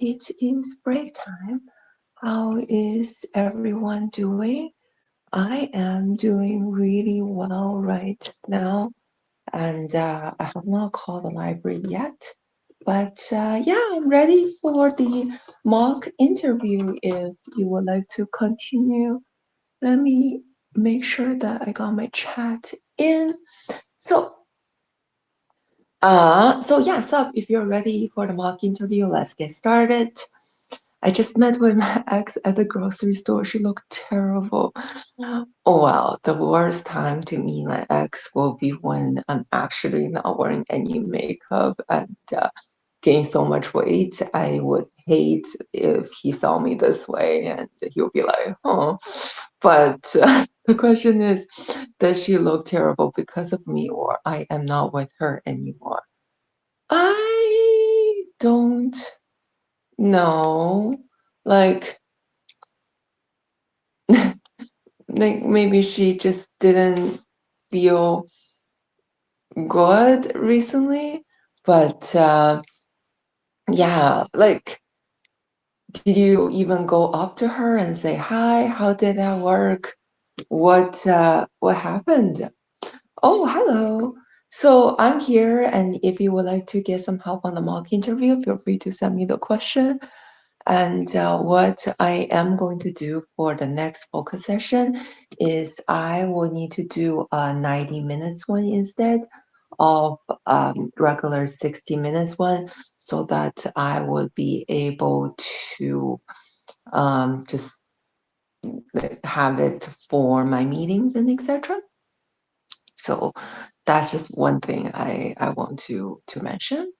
it is break time. How is everyone doing? I am doing really well right now, and I have not called the library yet. But yeah, I'm ready for the mock interview if you would like to continue. Let me make sure that I got my chat in. So if you're ready for the mock interview, let's get started. I just met with my ex at the grocery store. She looked terrible. Oh well, the worst time to meet my ex will be when I'm actually not wearing any makeup and gain so much weight. I would hate if he saw me this way and he'll be like, oh. But the question is, does she look terrible because of me or I am not with her anymore? I don't know. Like, maybe she just didn't feel good recently. But yeah, like, did you even go up to her and say hi? How did that work? What happened? Oh, hello. So I'm here, and if you would like to get some help on the mock interview, feel free to send me the question. And what I am going to do for the next focus session is I will need to do a 90 minutes one instead of regular 60 minutes one, so that I would be able to just have it for my meetings and etc. So that's just one thing I want to mention.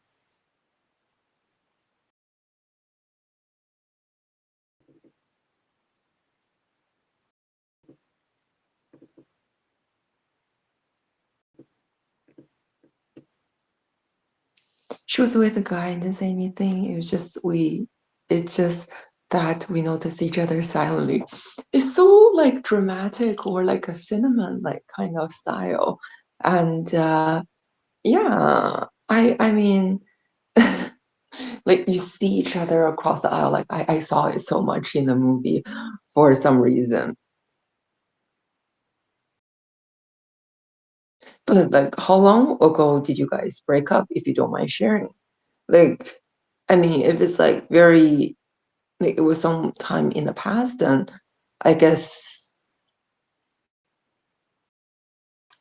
She was with a guy and didn't say anything. It's just that we noticed each other silently. It's so like dramatic or like a cinnamon like kind of style. And yeah, I mean like you see each other across the aisle. Like I saw it so much in the movie for some reason. But like how long ago did you guys break up, if you don't mind sharing? Like, I mean, if it's like very like it was some time in the past, then I guess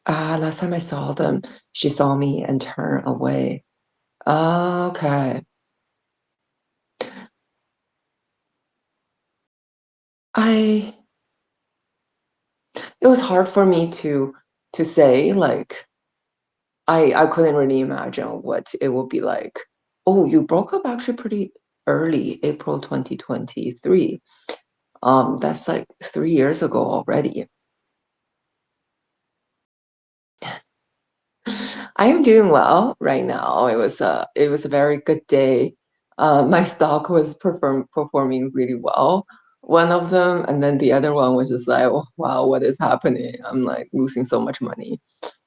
last time I saw them, she saw me and turned away. Okay. I It was hard for me to say, like I couldn't really imagine what it would be like. Oh, you broke up actually pretty early, April 2023. That's like 3 years ago already. I am doing well right now. It was a very good day. My stock was performing really well. One of them, and then the other one was just like, oh, wow, what is happening? I'm like losing so much money.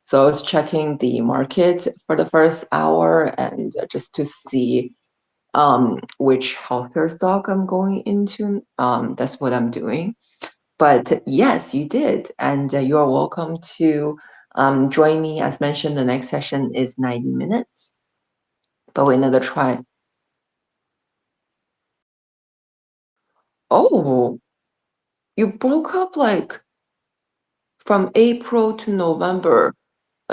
So I was checking the market for the first hour and just to see which healthcare stock I'm going into. That's what I'm doing. But yes, you did. And you are welcome to join me. As mentioned, the next session is 90 minutes. But we're gonna try. Oh, you broke up like from April to November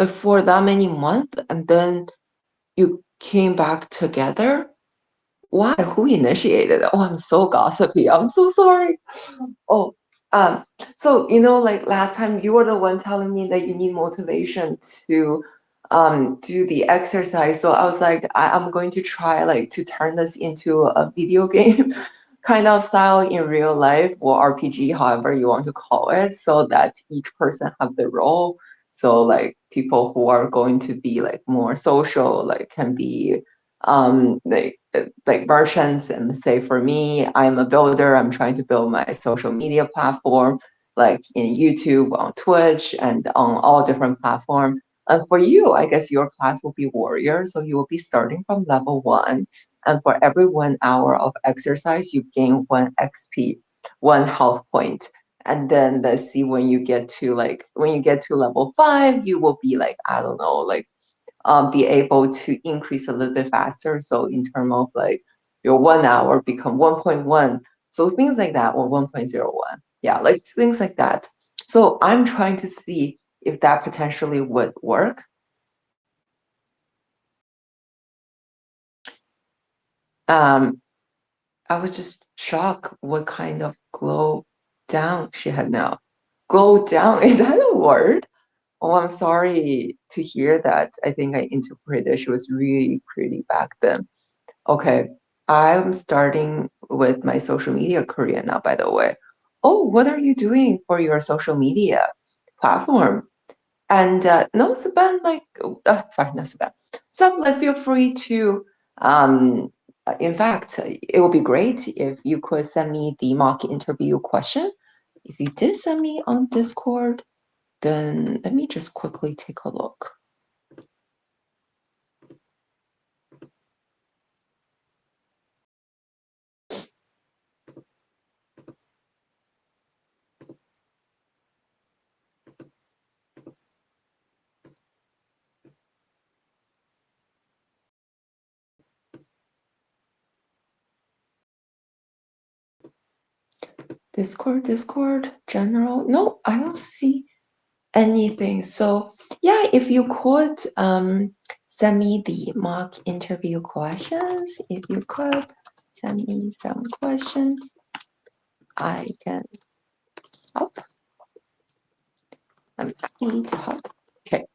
for that many months, and then you came back together? Why? Who initiated it? Oh, I'm so gossipy. I'm so sorry. Oh, um, so like last time you were the one telling me that you need motivation to do the exercise. So I was like, I'm going to try like to turn this into a video game kind of style in real life or RPG, however you want to call it, so that each person have the role. So like people who are going to be like more social, like can be like merchants, and say for me, I'm a builder, I'm trying to build my social media platform like in YouTube, on Twitch, and on all different platforms. And for you, I guess your class will be warrior, so you will be starting from level 1 And for every 1 hour of exercise, you gain 1 XP, 1 health point. And then let's see, when you get to level 5, you will be like, I don't know, like be able to increase a little bit faster. So in terms of like your 1 hour become 1.1. So things like that, or 1.01. Yeah, like things like that. So I'm trying to see if that potentially would work. I was just shocked what kind of glow down she had now. Glow down, is that a word? Oh, I'm sorry to hear that. I think I interpreted she was really pretty back then. Okay, I'm starting with my social media career now, by the way. Oh, what are you doing for your social media platform? And no, Saban, like, sorry, no, Saban. So, like, feel free to, in fact, it would be great if you could send me the mock interview question. If you did send me on Discord, then let me just quickly take a look. Discord, general. No, I don't see anything. So yeah, if you could send me the mock interview questions, if you could send me some questions, I can help. I'm happy to help. Okay.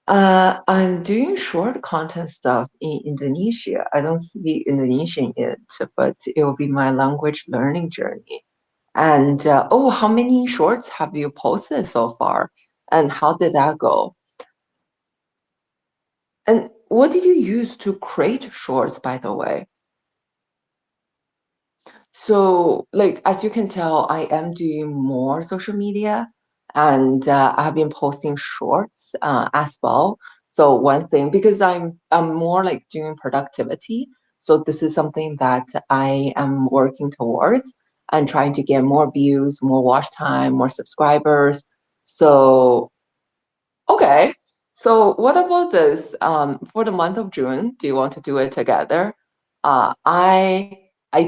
I'm doing short content stuff in Indonesia. I don't speak Indonesian yet, but it will be my language learning journey. And oh, how many shorts have you posted so far? And how did that go? And what did you use to create shorts, by the way? So, like, as you can tell, I am doing more social media, and I have been posting shorts as well. So one thing, because I'm more like doing productivity, so this is something that I am working towards and trying to get more views, more watch time, more subscribers. So okay. So what about this? For the month of June, do you want to do it together? I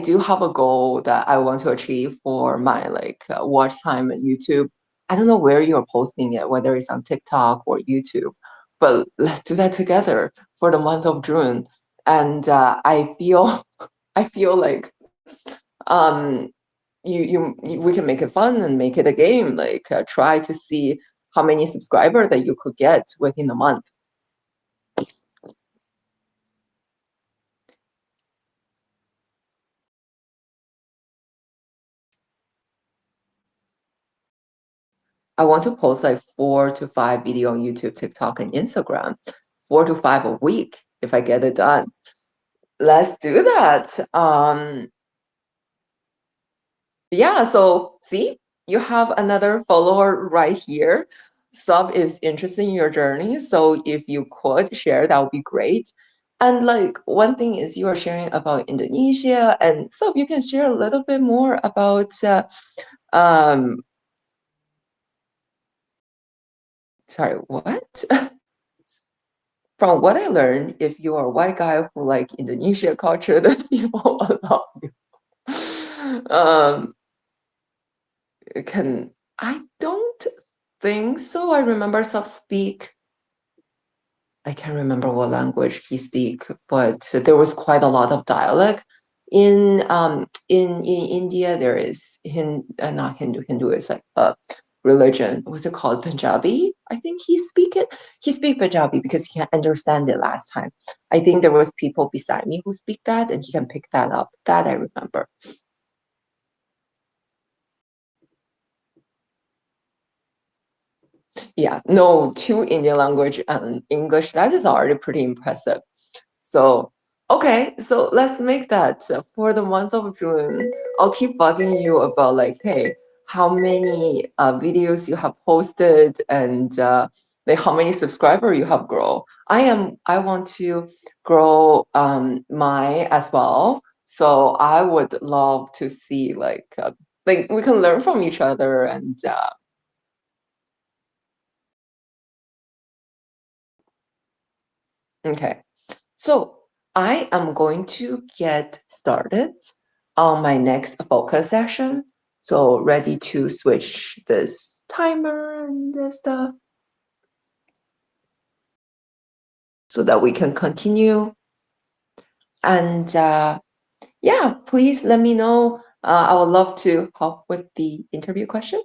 do have a goal that I want to achieve for my like watch time at YouTube. I don't know where you're posting it, whether it's on TikTok or YouTube, but let's do that together for the month of June. And I feel I feel like um we can make it fun and make it a game, like try to see how many subscribers that you could get within a month. I want to post like 4 to 5 video on YouTube, TikTok, and Instagram, 4 to 5 a week if I get it done. Let's do that. Yeah, so see, you have another follower right here. Sub is interested in your journey, so if you could share, that would be great. And like one thing is you are sharing about Indonesia, and so you can share a little bit more about um sorry, what? From what I learned, if you are a white guy who like Indonesia culture, then people allow you. Um, can I don't think so. I remember Sub speak. I can't remember what language he speak, but there was quite a lot of dialect. In India, there is not Hindu. Hindu is like a religion. What's it called? Punjabi. I think he speak it. He speak Punjabi because he can understand it last time. I think there was people beside me who speak that, and he can pick that up. That I remember. Yeah, no, two Indian language and English. That is already pretty impressive. So, okay, so let's make that for the month of June. I'll keep bugging you about like, hey, how many videos you have posted and like how many subscriber you have grow. I want to grow my as well. So I would love to see like we can learn from each other and okay. So I am going to get started on my next focus session. So ready to switch this timer and stuff so that we can continue. And yeah, please let me know. I would love to help with the interview question.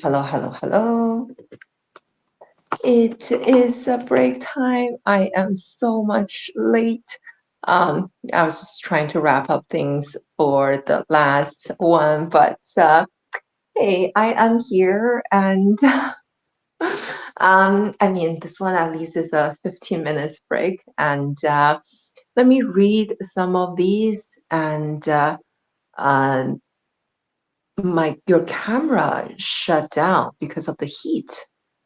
Hello, hello, hello. It is a break time. I am so much late. I was just trying to wrap up things for the last one, but hey, I am here, and I mean, this one at least is a 15 minutes break, and let me read some of these. And uh, your camera shut down because of the heat.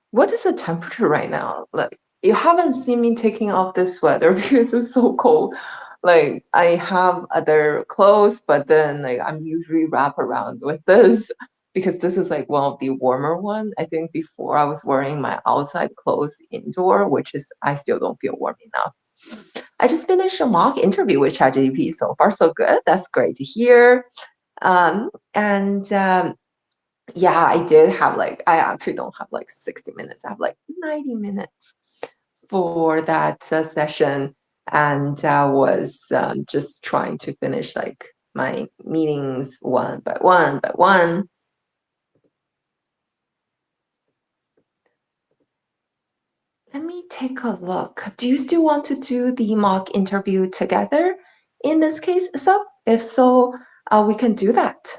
What is the temperature right now? Like, you haven't seen me taking off this sweater because it's so cold. Like, I have other clothes, but then like I'm usually wrap around with this because this is like one of the warmer one. I think before I was wearing my outside clothes indoor, which is I still don't feel warm enough. I just finished a mock interview with ChatGPT. So far, so good. That's great to hear. And yeah, I did have like, I actually don't have like 60 minutes. I have like 90 minutes for that session. And I was just trying to finish like my meetings one by one by one. Let me take a look. Do you still want to do the mock interview together in this case? So if so, we can do that.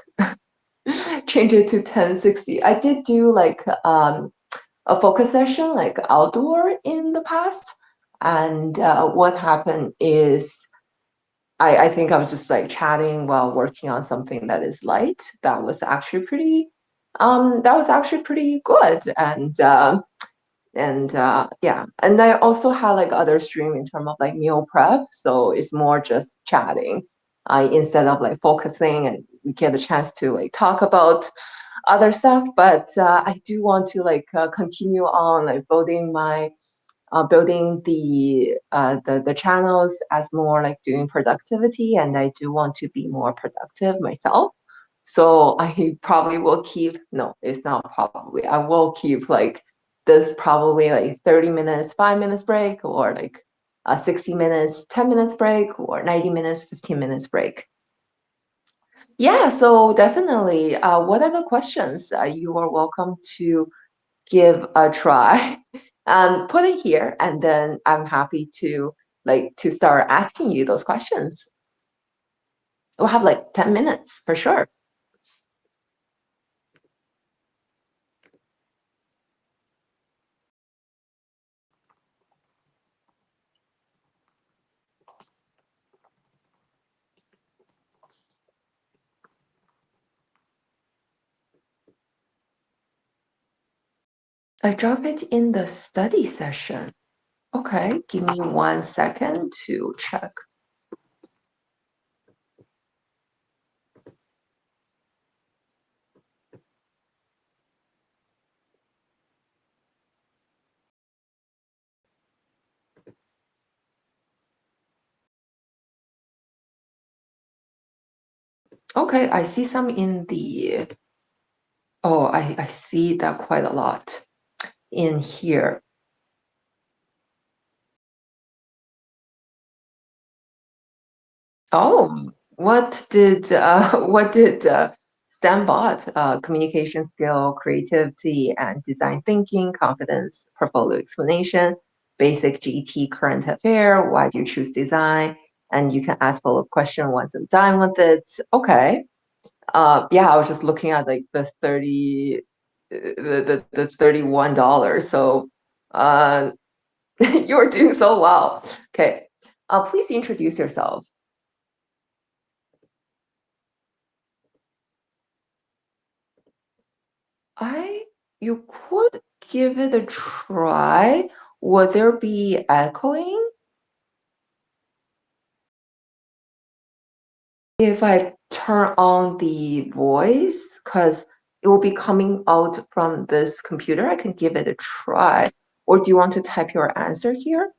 Change it to 1060. I did do like a focus session like outdoor in the past, and what happened is I think I was just like chatting while working on something that is light. That was actually pretty good. And yeah, and I also had like other stream in terms of like meal prep, so it's more just chatting instead of like focusing, and we get a chance to like talk about other stuff. But I do want to like continue on like building the channels as more like doing productivity, and I do want to be more productive myself. So I probably will keep, no, it's not probably, I will keep like this probably like 30 minutes, 5 minutes break, or like 60 minutes, 10 minutes break, or 90 minutes, 15 minutes break. Yeah, so definitely. What are the questions? You are welcome to give a try. Put it here, and then I'm happy to like to start asking you those questions. We'll have like 10 minutes for sure. I drop it in the study session. Okay, give me 1 second to check. Okay, I see some in the, oh, I see that quite a lot in here. Oh, what did Stan bought? Communication skill, creativity, and design thinking, confidence, portfolio explanation, basic GT current affair. Why do you choose design? And you can ask follow-up question once I'm done with it. Okay. Yeah, I was just looking at like the 30, the $31. So uh, you're doing so well. Okay. Please introduce yourself. You could give it a try. Would there be echoing if I turn on the voice? Because it will be coming out from this computer. I can give it a try. Or do you want to type your answer here?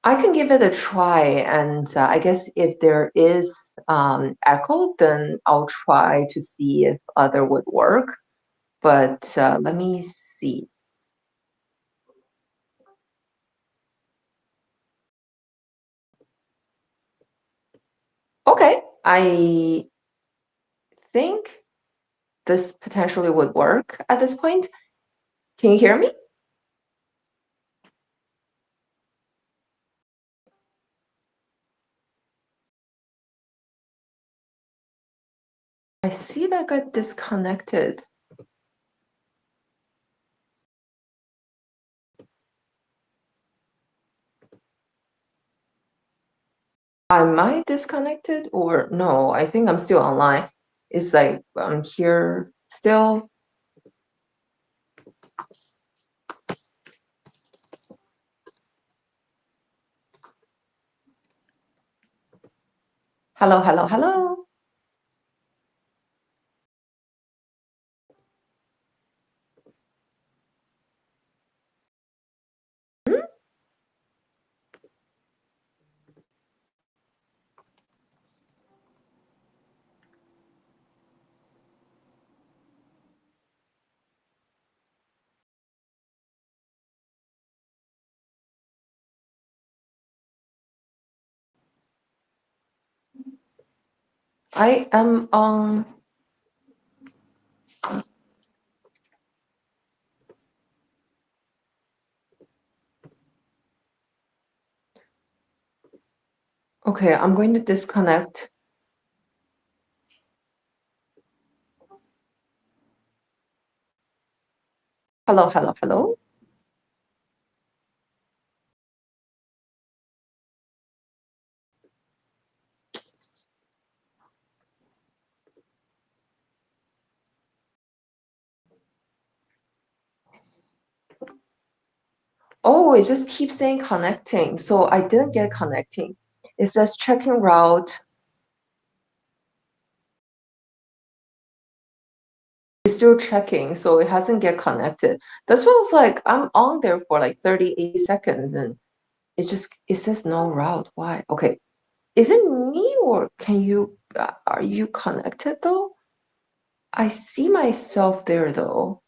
I can give it a try, and I guess if there is echo, then I'll try to see if other would work. But let me see. Okay, I think this potentially would work at this point. Can you hear me? I see that got disconnected. Am I disconnected or no? I think I'm still online. It's like I'm here still. Hello, hello, hello. Hmm? I am on. Okay, I'm going to disconnect. Hello, hello, hello. Oh, it just keeps saying connecting. So I didn't get connecting. It says checking route. It's still checking, so it hasn't get connected. That's what I was like, I'm on there for like 38 seconds and it says no route. Why? Okay. Is it me or are you connected though? I see myself there though.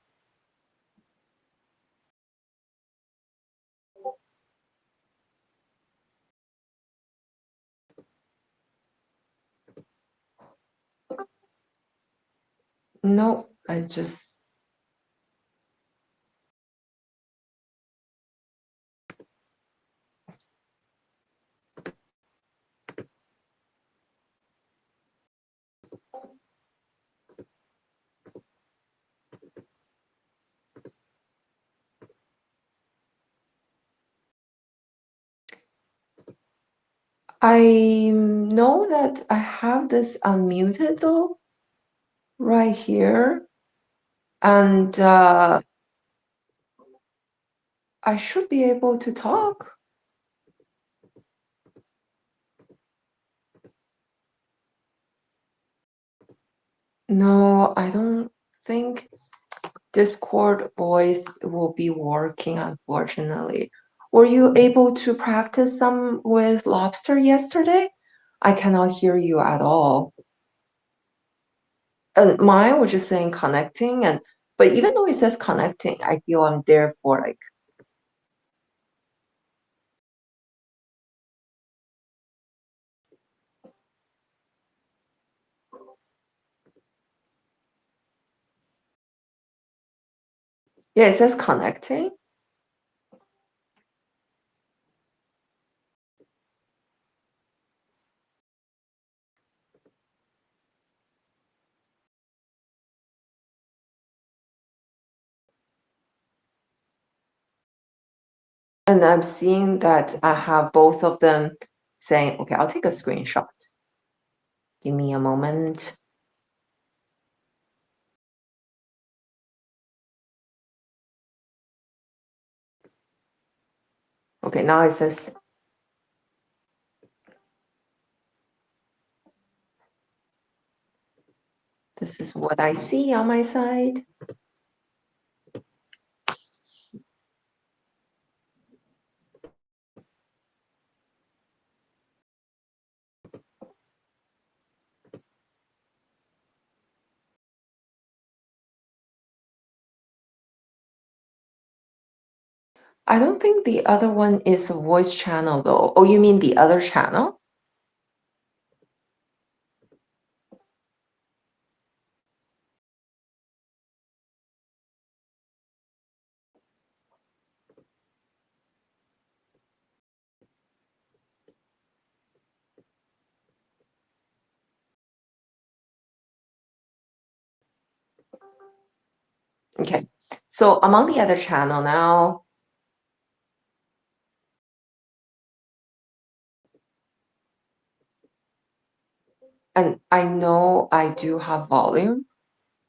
No, I know that I have this unmuted though, right here. And I should be able to talk. No, I don't think Discord voice will be working, unfortunately. Were you able to practice some with Lobster yesterday? I cannot hear you at all. And mine was just saying connecting, but even though it says connecting, I feel I'm there for like. Yeah, it says connecting. And I'm seeing that I have both of them saying, okay, I'll take a screenshot. Give me a moment. Okay, now it says, this is what I see on my side. I don't think the other one is a voice channel though. Oh, you mean the other channel? Okay, so I'm on the other channel now. And I know I do have volume.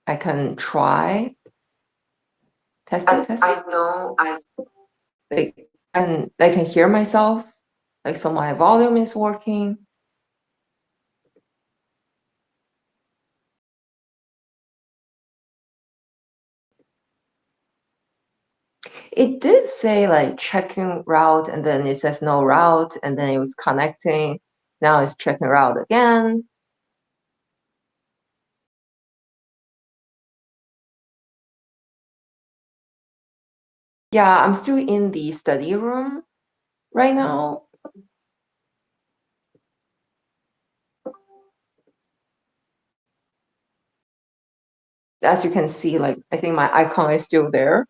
I can try. Test it, test it. I know and I can hear myself. Like, so my volume is working. It did say like checking route, and then it says no route, and then it was connecting. Now it's checking route again. Yeah, I'm still in the study room right now. As you can see, like, I think my icon is still there.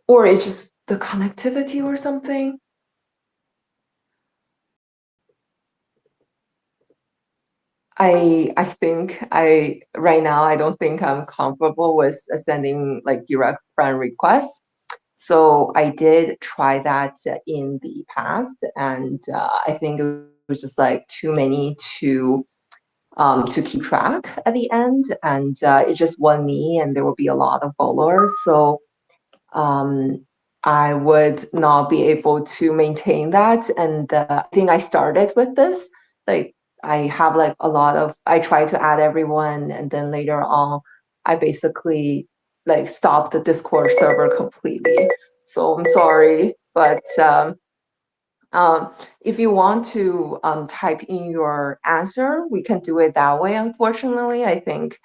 Or it's just the connectivity or something. I think right now I don't think I'm comfortable with sending like direct friend requests. So I did try that in the past, and I think it was just like too many to keep track at the end, and it just won me, and there will be a lot of followers. So I would not be able to maintain that. And I think I started with this. Like, I have like I try to add everyone, and then later on, I basically like stop the Discord server completely. So I'm sorry, but um, if you want to type in your answer, we can do it that way. Unfortunately, I think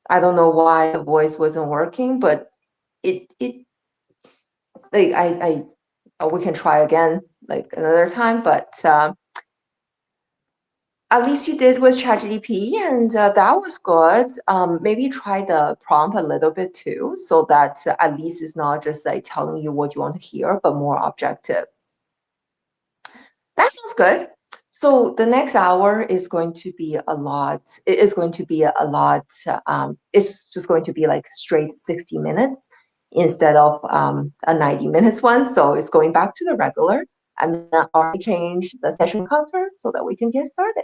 I don't know why the voice wasn't working, but it like we can try again like another time. But at least you did with ChatGPT, and that was good. Maybe try the prompt a little bit too, so that at least it's not just like telling you what you want to hear, but more objective. That sounds good. So the next hour is going to be a lot. It is going to be a lot. It's just going to be like straight 60 minutes instead of a 90 minutes one. So it's going back to the regular. And then I already change the session counter so that we can get started.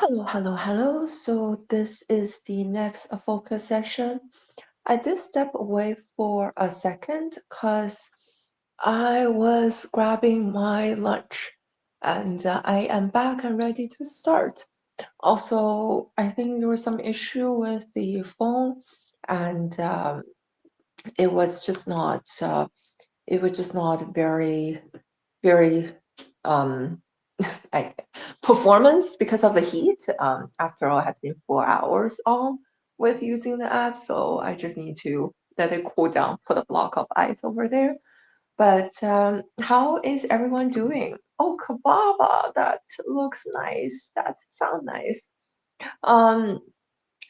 Hello, hello, hello. So this is the next focus session. I did step away for a second because I was grabbing my lunch and I am back and ready to start. Also, I think there was some issue with the phone and it was just not very, very um like performance because of the heat. After all, it has been 4 hours on with using the app, so I just need to let it cool down, put a block of ice over there. But how is everyone doing? Oh, kababa, that looks nice. That sounds nice. Um,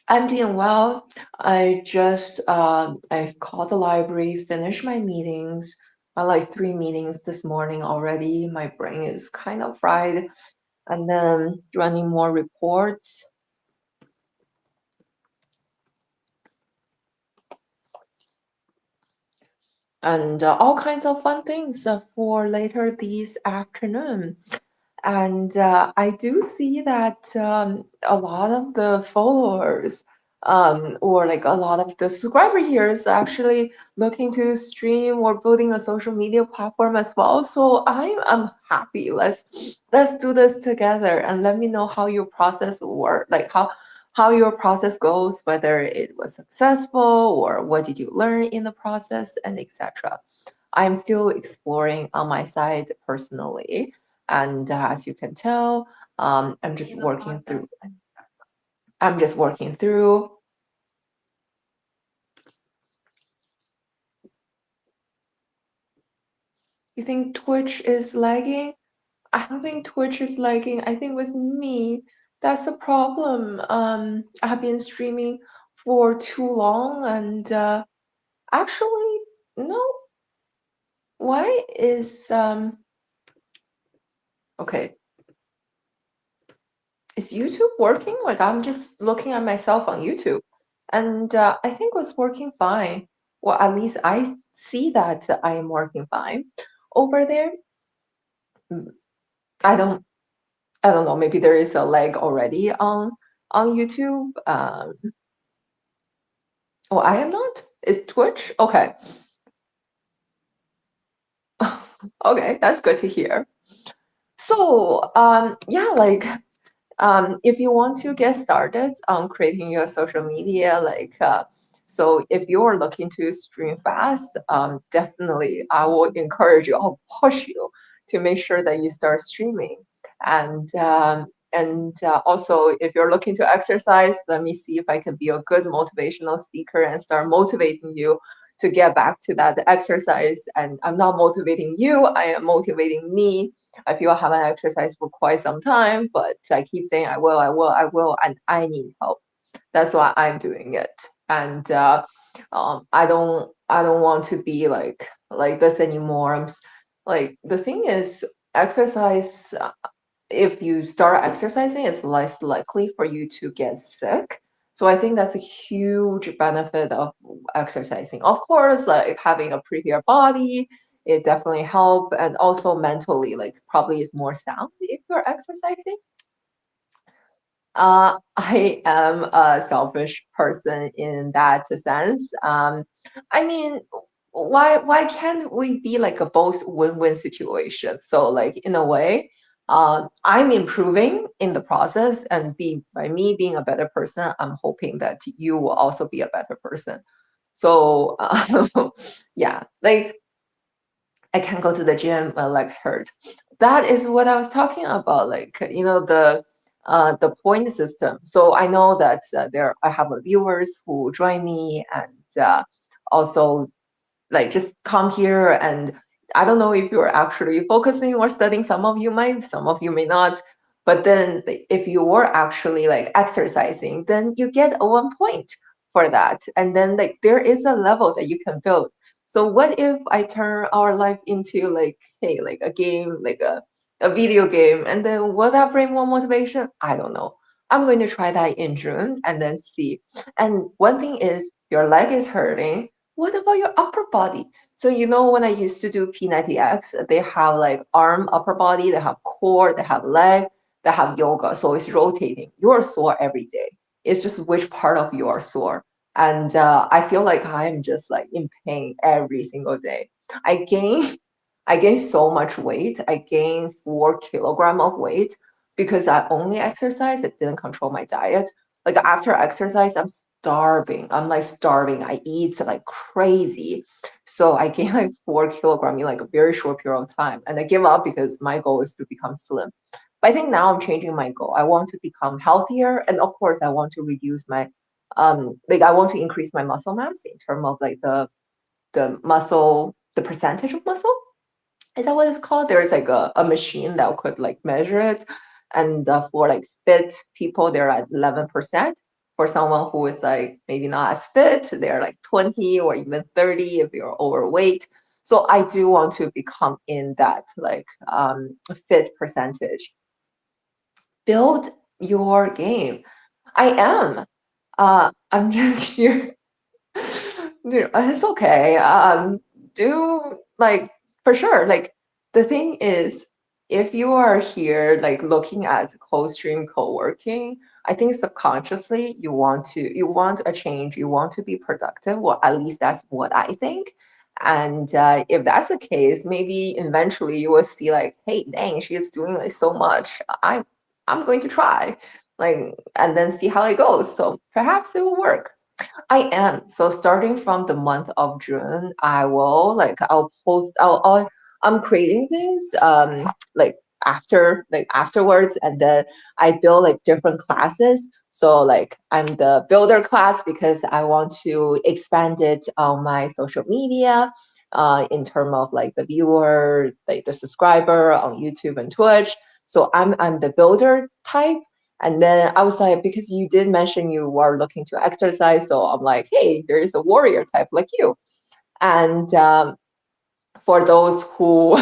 I'm doing well. I called the library, finished my meetings. I like 3 meetings this morning already. My brain is kind of fried, and then running more reports and all kinds of fun things for later this afternoon. And I do see that a lot of the followers or like a lot of the subscriber here is actually looking to stream or building a social media platform as well. So I'm happy. Let's do this together and let me know how your process work, like how your process goes, whether it was successful or what did you learn in the process and etc. I'm still exploring on my side personally. And as you can tell, I'm just working through. I'm just working through. You think Twitch is lagging? I don't think Twitch is lagging. I think with me, that's the problem. I have been streaming for too long, and actually, no. Why is okay? Is YouTube working? Like I'm just looking at myself on YouTube, and I think it was working fine. Well, at least I see that I am working fine over there. Mm, I don't I don't know. Maybe there is a lag already on YouTube. Oh, I am not. Is Twitch okay? Okay, that's good to hear. So, yeah, like if you want to get started on creating your social media, like, so if you're looking to stream fast, definitely I will encourage you, I'll push you to make sure that you start streaming. And also, if you're looking to exercise, let me see if I can be a good motivational speaker and start motivating you to get back to that exercise. And I'm not motivating you, I am motivating me. I feel I haven't exercised for quite some time, but I keep saying I will, and I need help. That's why I'm doing it. And I don't want to be like this anymore. Like the thing is, exercise. If you start exercising, it's less likely for you to get sick. So I think that's a huge benefit of exercising. Of course, like having a prettier body, it definitely help, and also mentally, like probably is more sound if you're exercising. I am a selfish person in that sense. I mean, why can't we be like a both win-win situation? So like in a way, I'm improving in the process, and be by me being a better person, I'm hoping that you will also be a better person. So yeah, like I can't go to the gym, my legs hurt. That is what I was talking about, like, the point system. So I know that there I have viewers who join me, and also like just come here, and I don't know if you're actually focusing or studying. Some of you might, some of you may not. But then if you were actually like exercising, then you get a 1 point for that. And then like there is a level that you can build. So what if I turn our life into like, hey, like a game, like a video game, and then will that bring more motivation? I don't know. I'm going to try that in June and then see. And one thing is your leg is hurting. What about your upper body? So you know when I used to do P90X, they have like arm, upper body, they have core, they have leg, they have yoga. So it's rotating. You're sore every day. It's just which part of you are sore. And I feel like I'm just like in pain every single day. I gain I gained so much weight. I gained 4 kilogram of weight because I only exercise. It didn't control my diet. Like after exercise, I'm starving. I'm like starving. I eat like crazy. So I gained like 4 kilogram in like a very short period of time. And I give up because my goal is to become slim. But I think now I'm changing my goal. I want to become healthier. And of course, I want to reduce my like I want to increase my muscle mass in terms of like the muscle, the percentage of muscle. Is that what it's called? There's like a machine that could like measure it. And for like fit people, they're at 11%. For someone who is like maybe not as fit, they're like 20 or even 30 if you're overweight. So I do want to become in that like fit percentage. Build your game. I am. I'm just here. Dude, it's okay. Do like for sure. Like the thing is, if you are here like looking at co-stream co-working, I think subconsciously you want a change, you want to be productive. Well, at least that's what I think. And if that's the case, maybe eventually you will see like, hey, dang, she is doing like so much. I'm going to try, like, and then see how it goes. So perhaps it will work. I am. So starting from the month of June, I will like I'll post I'm creating this like afterwards, and then I build like different classes. So like I'm the builder class because I want to expand it on my social media, in terms of like the viewer, like the subscriber on YouTube and Twitch. So I'm the builder type. And then I was like, because you did mention you were looking to exercise, so I'm like, hey, there is a warrior type like you. And for those who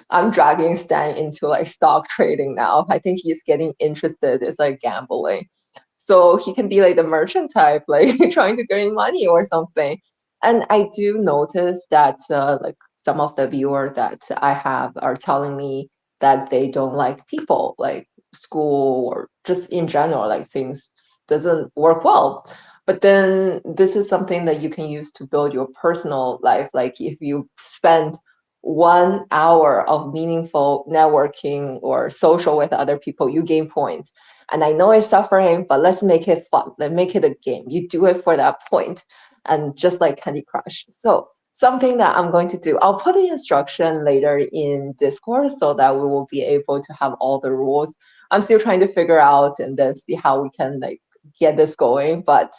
I'm dragging Stan into like stock trading now. I think he's getting interested. It's like gambling. So he can be like the merchant type, like trying to gain money or something. And I do notice that like some of the viewers that I have are telling me that they don't like people, like school or just in general, like things doesn't work well. But then this is something that you can use to build your personal life. Like if you spend 1 hour of meaningful networking or social with other people, you gain points. And I know it's suffering, but let's make it fun. Let's make it a game. You do it for that point, and just like Candy Crush. So something that I'm going to do, I'll put the instruction later in Discord so that we will be able to have all the rules. I'm still trying to figure out and then see how we can like get this going. But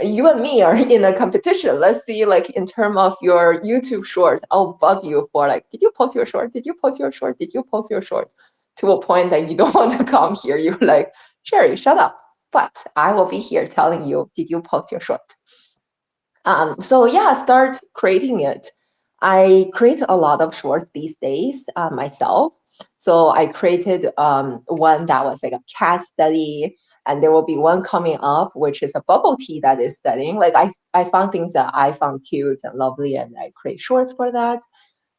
you and me are in a competition. Let's see, like in terms of your YouTube short, I'll bug you for like, did you post your short? Did you post your short? Did you post your short? To a point that you don't want to come here. You're like, Sherry, shut up. But I will be here telling you, did you post your short? So yeah, start creating it. I create a lot of shorts these days myself. So I created one that was like a cat study, and there will be one coming up, which is a bubble tea that is studying. Like I found things that I found cute and lovely, and I create shorts for that.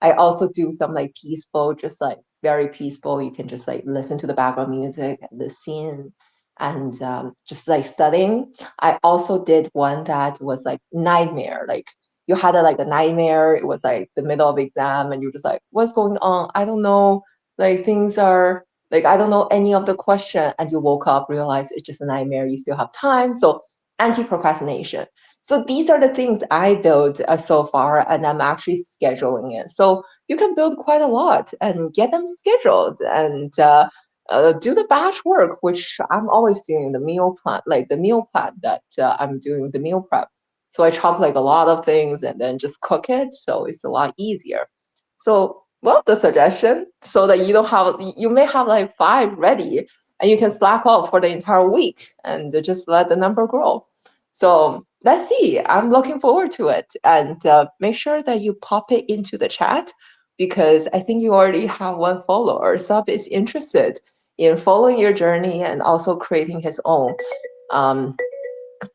I also do some like peaceful, just like very peaceful. You can just like listen to the background music and the scene and just like studying. I also did one that was like nightmare. Like you had like a nightmare. It was like the middle of exam and you're just like, what's going on? I don't know. Like things are like, I don't know any of the question. And you woke up, realize it's just a nightmare. You still have time. So anti-procrastination. So these are the things I built so far, and I'm actually scheduling it. So you can build quite a lot and get them scheduled and do the batch work, which I'm always doing the meal plan, like the meal plan that I'm doing the meal prep. So I chop like a lot of things and then just cook it. So it's a lot easier. So, well, the suggestion so that you don't have, you may have like 5 ready and you can slack off for the entire week and just let the number grow. So let's see. I'm looking forward to it. And make sure that you pop it into the chat because I think you already have one follower. Sub is interested in following your journey and also creating his own.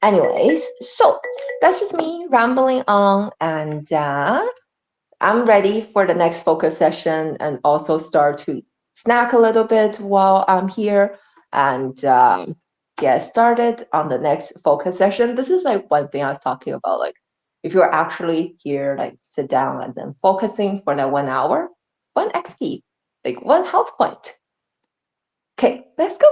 Anyways, so that's just me rambling on, and I'm ready for the next focus session and also start to snack a little bit while I'm here and get started on the next focus session. This is like one thing I was talking about, like if you're actually here, like sit down and then focusing for that 1 hour, 1 XP, like 1 health point. Okay, let's go.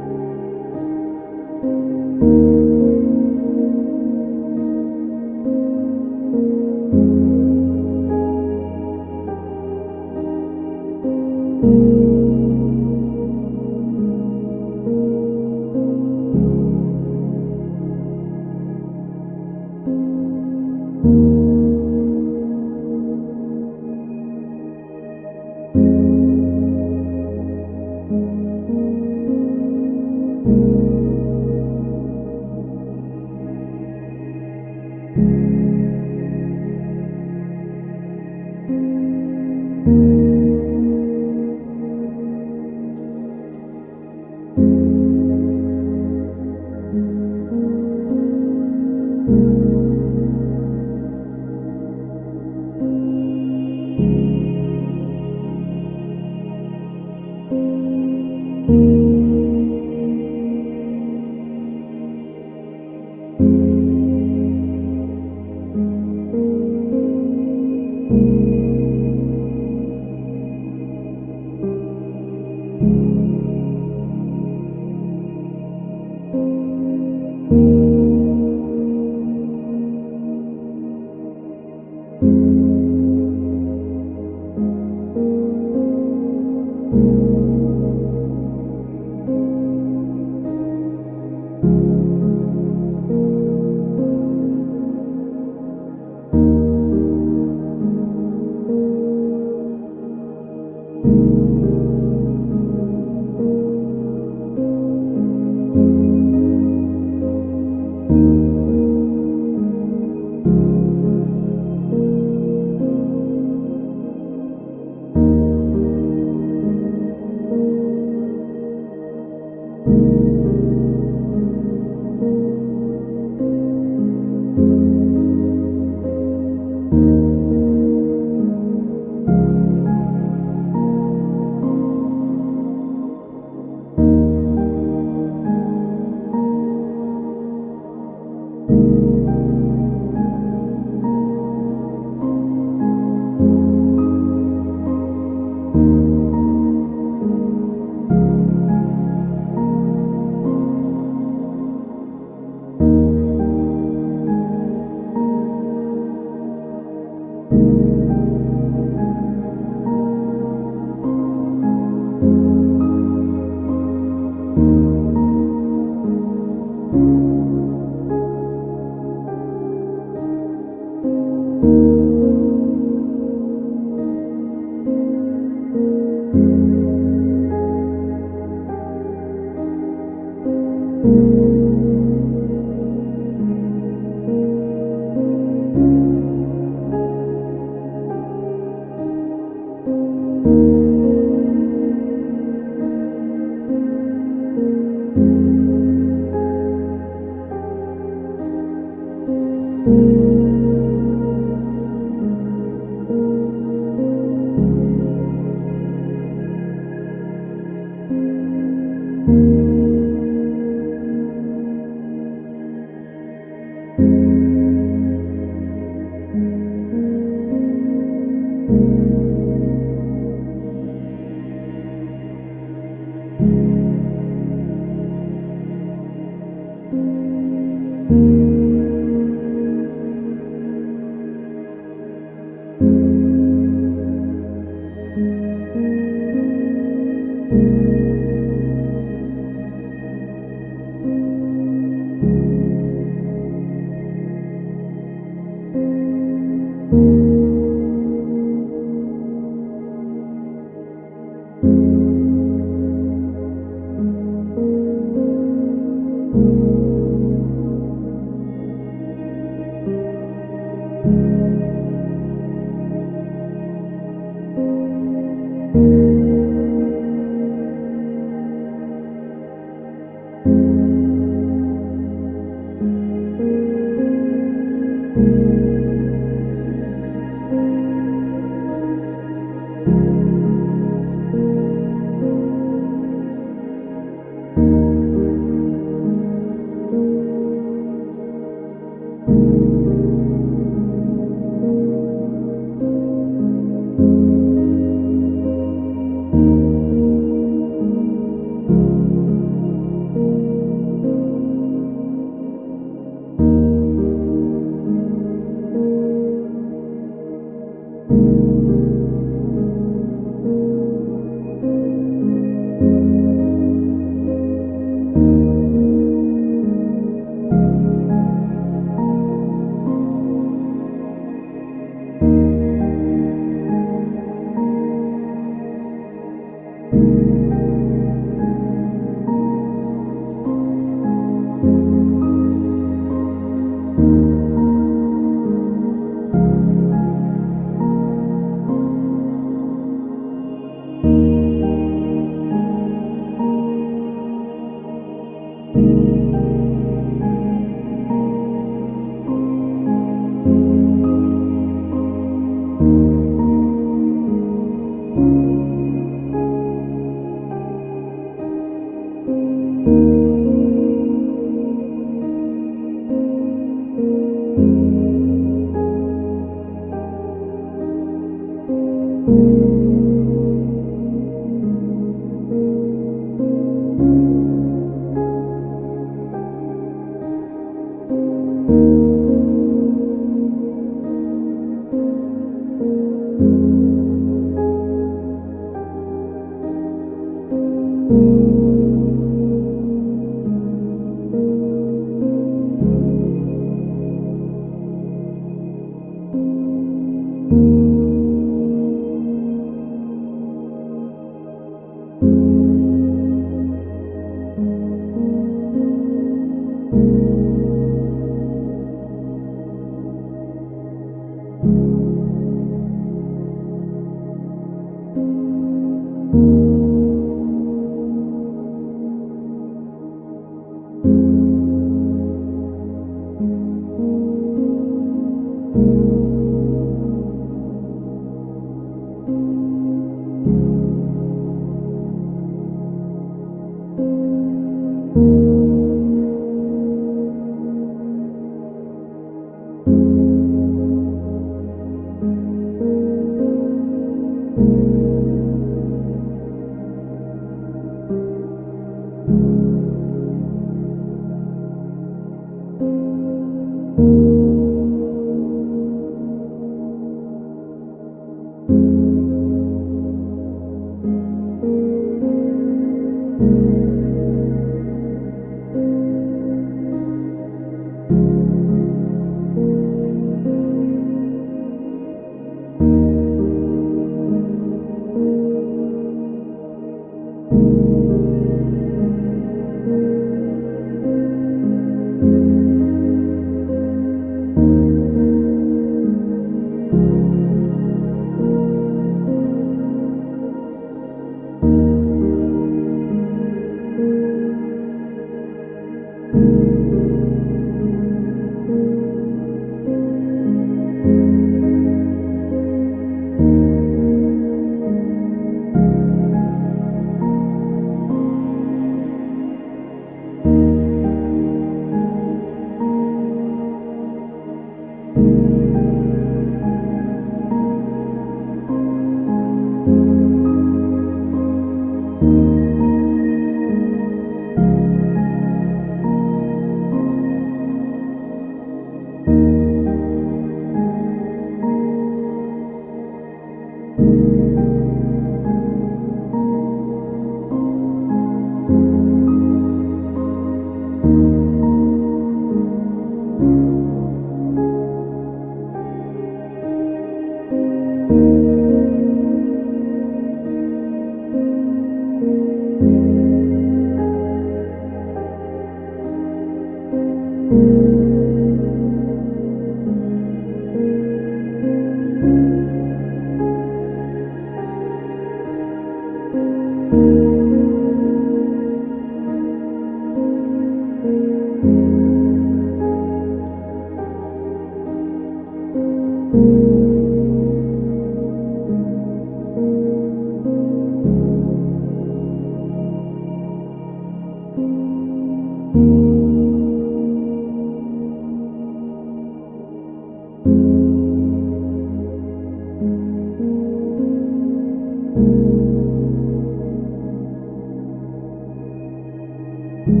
Hello,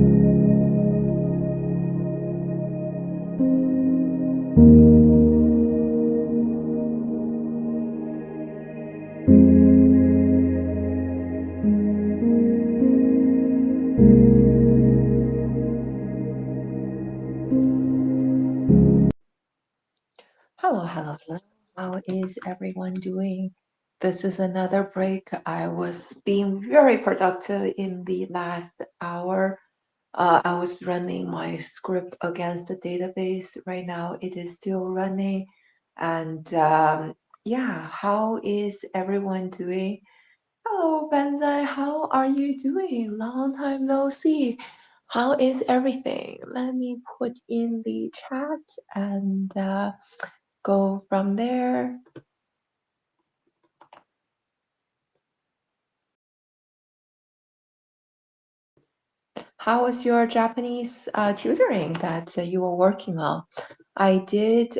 hello, hello. How is everyone doing? This is another break. I was being very productive in the last hour. I was running my script against the database. Right now, it is still running. And yeah, how is everyone doing? Hello, Benzai. How are you doing? Long time no see. How is everything? Let me put in the chat and go from there. How was your Japanese tutoring that you were working on? I did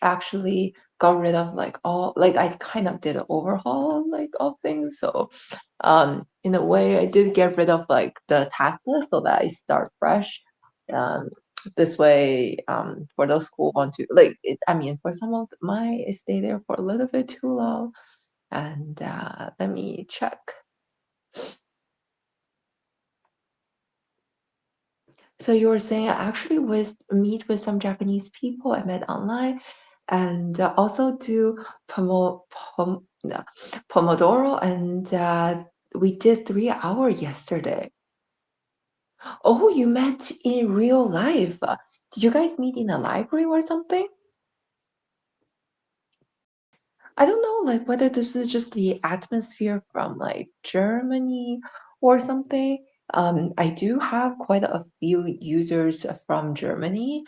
actually got rid of like all like I kind of did an overhaul like of things. So in a way I did get rid of like the task list so that I start fresh. Um, this way, for those who want to like it, I mean for some of my it stay there for a little bit too long. And let me check. So you were saying I actually was meet with some Japanese people I met online, and also do no, Pomodoro, and we did 3 hour yesterday. Oh, you met in real life. Did you guys meet in a library or something? I don't know, like whether this is just the atmosphere from like Germany or something. I do have quite a few users from Germany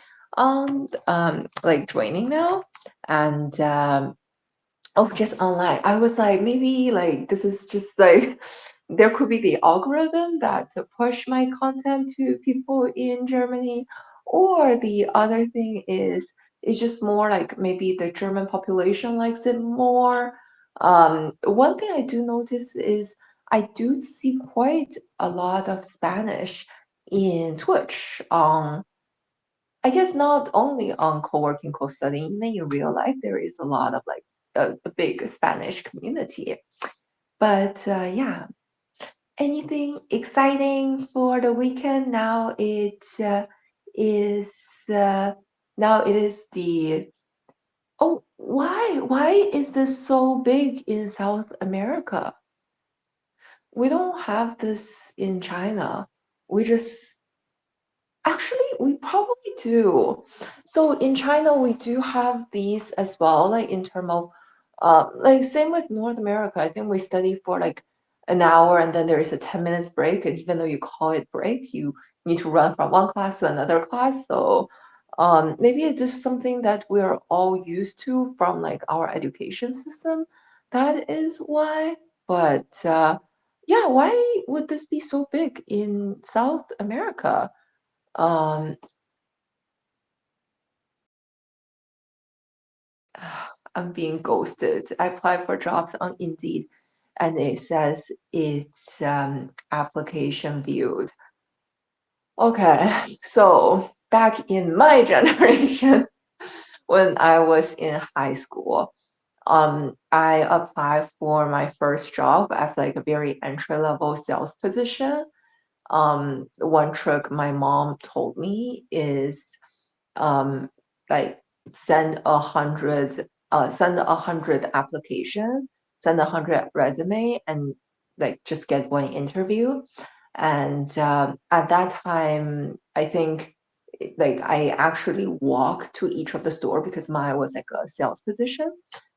like joining now, and oh, just online. I was like, maybe like this is just like there could be the algorithm that to push my content to people in Germany, or the other thing is it's just more like maybe the German population likes it more. One thing I do notice is I do see quite a lot of Spanish in Twitch. I guess not only on co-working, co-studying, even in real life, there is a lot of like a big Spanish community. But yeah, anything exciting for the weekend? Is uh, now it is the oh why is this so big in South America? We don't have this in China. We just Actually, we probably do. So in China, we do have these as well, like in term of, like same with North America. I think we study for like an hour and then there is a 10 minutes break. And even though you call it break, you need to run from one class to another class. So maybe it's just something that we're all used to from like our education system. That is why. But yeah, why would this be so big in South America? Um, I'm being ghosted. I applied for jobs on Indeed and it says it's application viewed. Okay, so back in my generation, when I was in high school, I applied for my first job as like a very entry level sales position. One trick my mom told me is um, like send 100 send 100 application, send 100 resume, and like just get one interview. And at that time I think like I actually walk to each of the store because mine was like a sales position.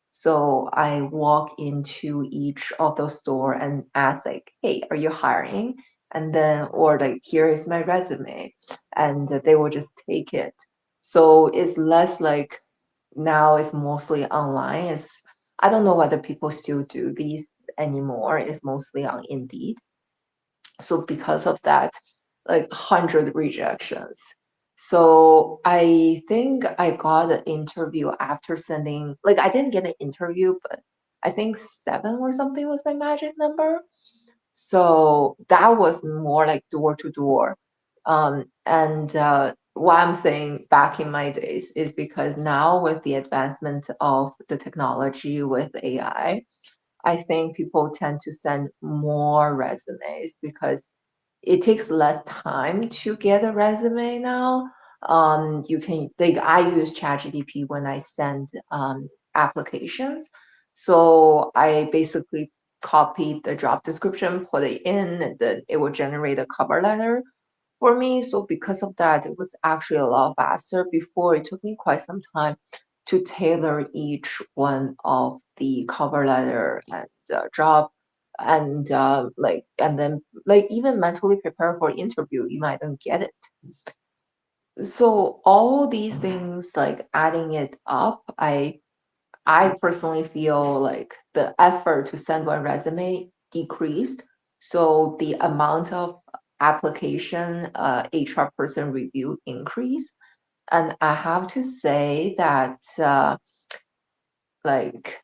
So I walk into each of those store and ask like, hey, are you hiring? And then or like here is my resume, and they will just take it. So it's less like now it's mostly online. It's I don't know whether people still do these anymore. It's mostly on Indeed. So because of that, like 100 rejections. So I think I got an interview after sending like I didn't get an interview, but I think 7 or something was my magic number. So that was more like door to door. And why I'm saying back in my days is because now with the advancement of the technology with I think people tend to send more resumes because it takes less time to get a resume now. You can like I use ChatGPT when I send applications. So I basically copied the job description, put it in, and then it will generate a cover letter for me. So because of that, it was actually a lot faster. Before it took me quite some time to tailor each one of the cover letter and job and like and then like even mentally prepare for interview you might not get it, so all these things like adding it up, I personally feel like the effort to send one resume decreased, so the amount of application HR person review increased. And I have to say that like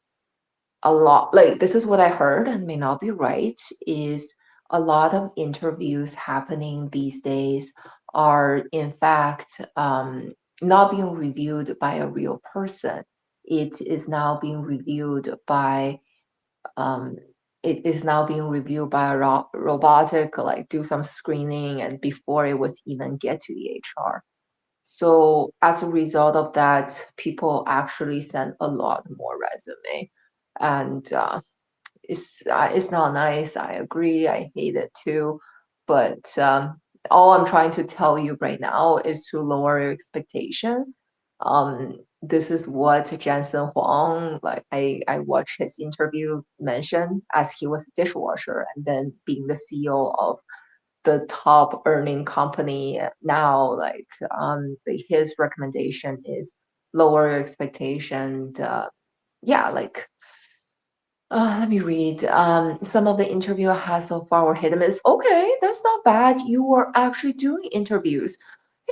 a lot, like this is what I heard and may not be right, is a lot of interviews happening these days are in fact not being reviewed by a real person. It is now being reviewed by um, it is now being reviewed by a robotic, like do some screening and before it was even get to the HR. So as a result of that, people actually send a lot more resume, and it's not nice. I agree. I hate it too. But all I'm trying to tell you right now is to lower your expectation. This is what Jensen Huang, like I watched his interview mention as he was a dishwasher and then being the CEO of the top earning company now, like his recommendation is lower your expectation. Yeah, like let me read. Some of the interview I had so far were hit and miss. Okay, that's not bad. You were actually doing interviews.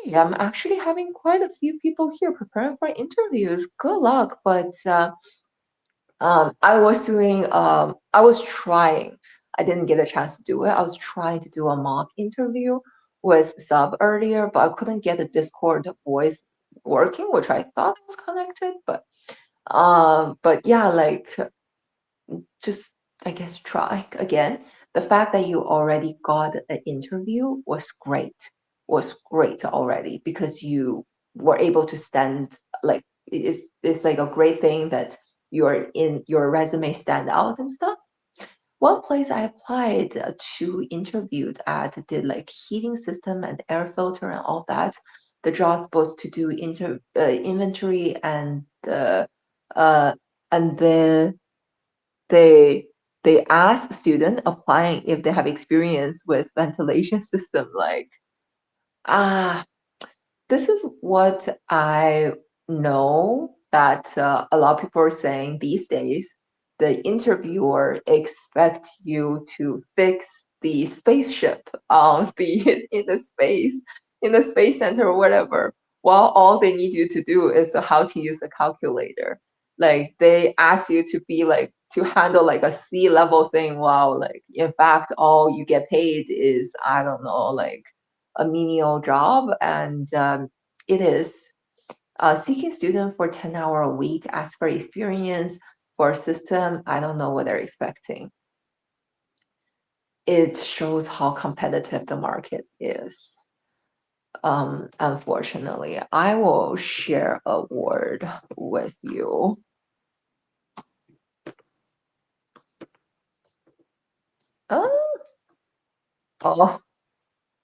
Hey, I'm actually having quite a few people here preparing for interviews. Good luck. But I was trying. I didn't get a chance to do it. I was trying to do a mock interview with Sub earlier, but I couldn't get the Discord voice working, which I thought was connected. But yeah, like just I guess try again. The fact that you already got an interview was great already because you were able to stand like it's like a great thing that your resume stand out and stuff. One place I applied to interviewed at did like heating system and air filter and all that. The job was to do inventory uh, and then they they ask student applying if they have experience with ventilation system, like ah this is what I know that a lot of people are saying these days. The interviewer expect you to fix the spaceship on the in the space center or whatever, while all they need you to do is how to use a calculator. Like they ask you to be like to handle like a sea level thing, while like in fact all you get paid is I don't know like a menial job, and it is seeking student for 10-hour a week, ask for experience for a system. I don't know what they're expecting. It shows how competitive the market is. Unfortunately, I will share a word with you. Oh, oh,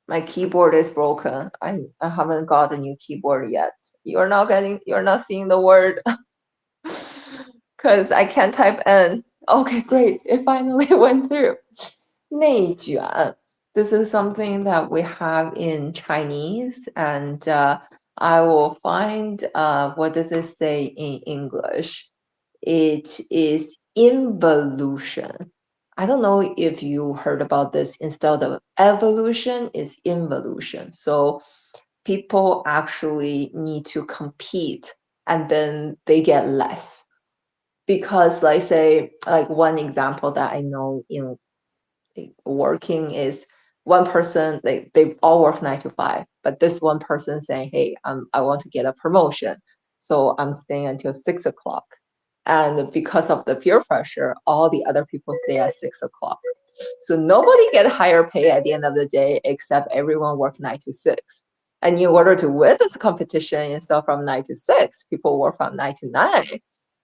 my keyboard is broken. I haven't got a new keyboard yet. You're not seeing the word because I can't type N. Okay, great. It finally went through. 内卷. This is something that we have in Chinese, and I will find what does it say in English. It is involution. I don't know if you heard about this. Instead of evolution, is involution. So people actually need to compete, and then they get less because, like, say, like one example that I know in working is one person, they all work 9 to 5, but this one person saying, hey, I want to get a promotion, so I'm staying until 6 o'clock. And because of the peer pressure, all the other people stay at 6 o'clock. So nobody get higher pay at the end of the day, except everyone work 9 to 6. And in order to win this competition, instead of from 9 to 6, people work from 9 to 9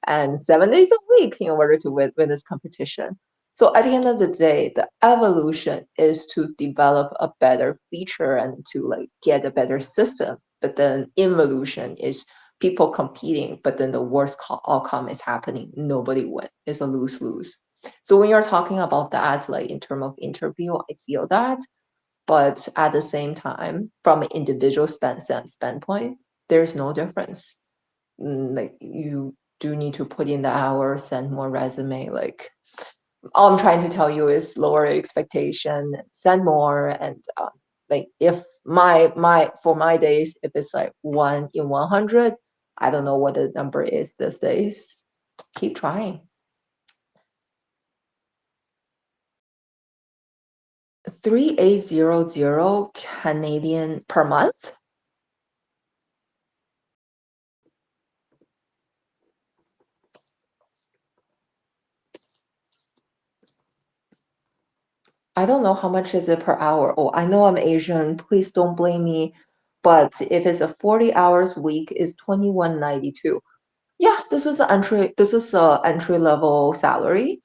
and 7 days a week in order to win this competition. So at the end of the day, the evolution is to develop a better feature and to like get a better system. But then involution is people competing, but then the worst outcome is happening. Nobody wins. It's a lose-lose. So when you're talking about that, like in terms of interview, I feel that. But at the same time, from an individual standpoint, there's no difference. Like you do need to put in the hours, send more resume. Like all I'm trying to tell you is lower expectation, send more, and like if my for my days, if it's like 1 in 100, I don't know what the number is these days. Keep trying. 3800 Canadian per month. I don't know how much is it per hour. Oh, I know I'm Asian. Please don't blame me. But if it's a 40 hours week, is 21.92. Yeah, this is a entry level salary.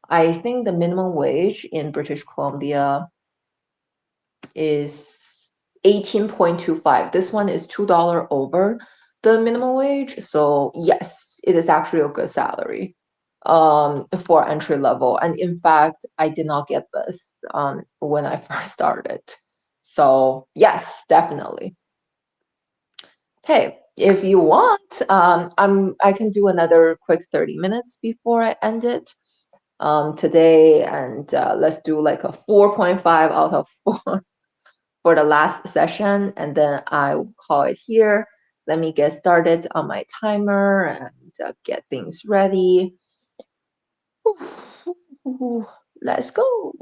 I think the minimum wage in British Columbia is 18.25. This one is $2 over the minimum wage. So yes, it is actually a good salary for entry level. And in fact, I did not get this when I first started. So yes, definitely. Okay, if you want, I can do another quick 30 minutes before I end it today, and let's do like a 4.5 out of 4 for the last session, and then I will call it here. Let me get started on my timer and get things ready. Let's go.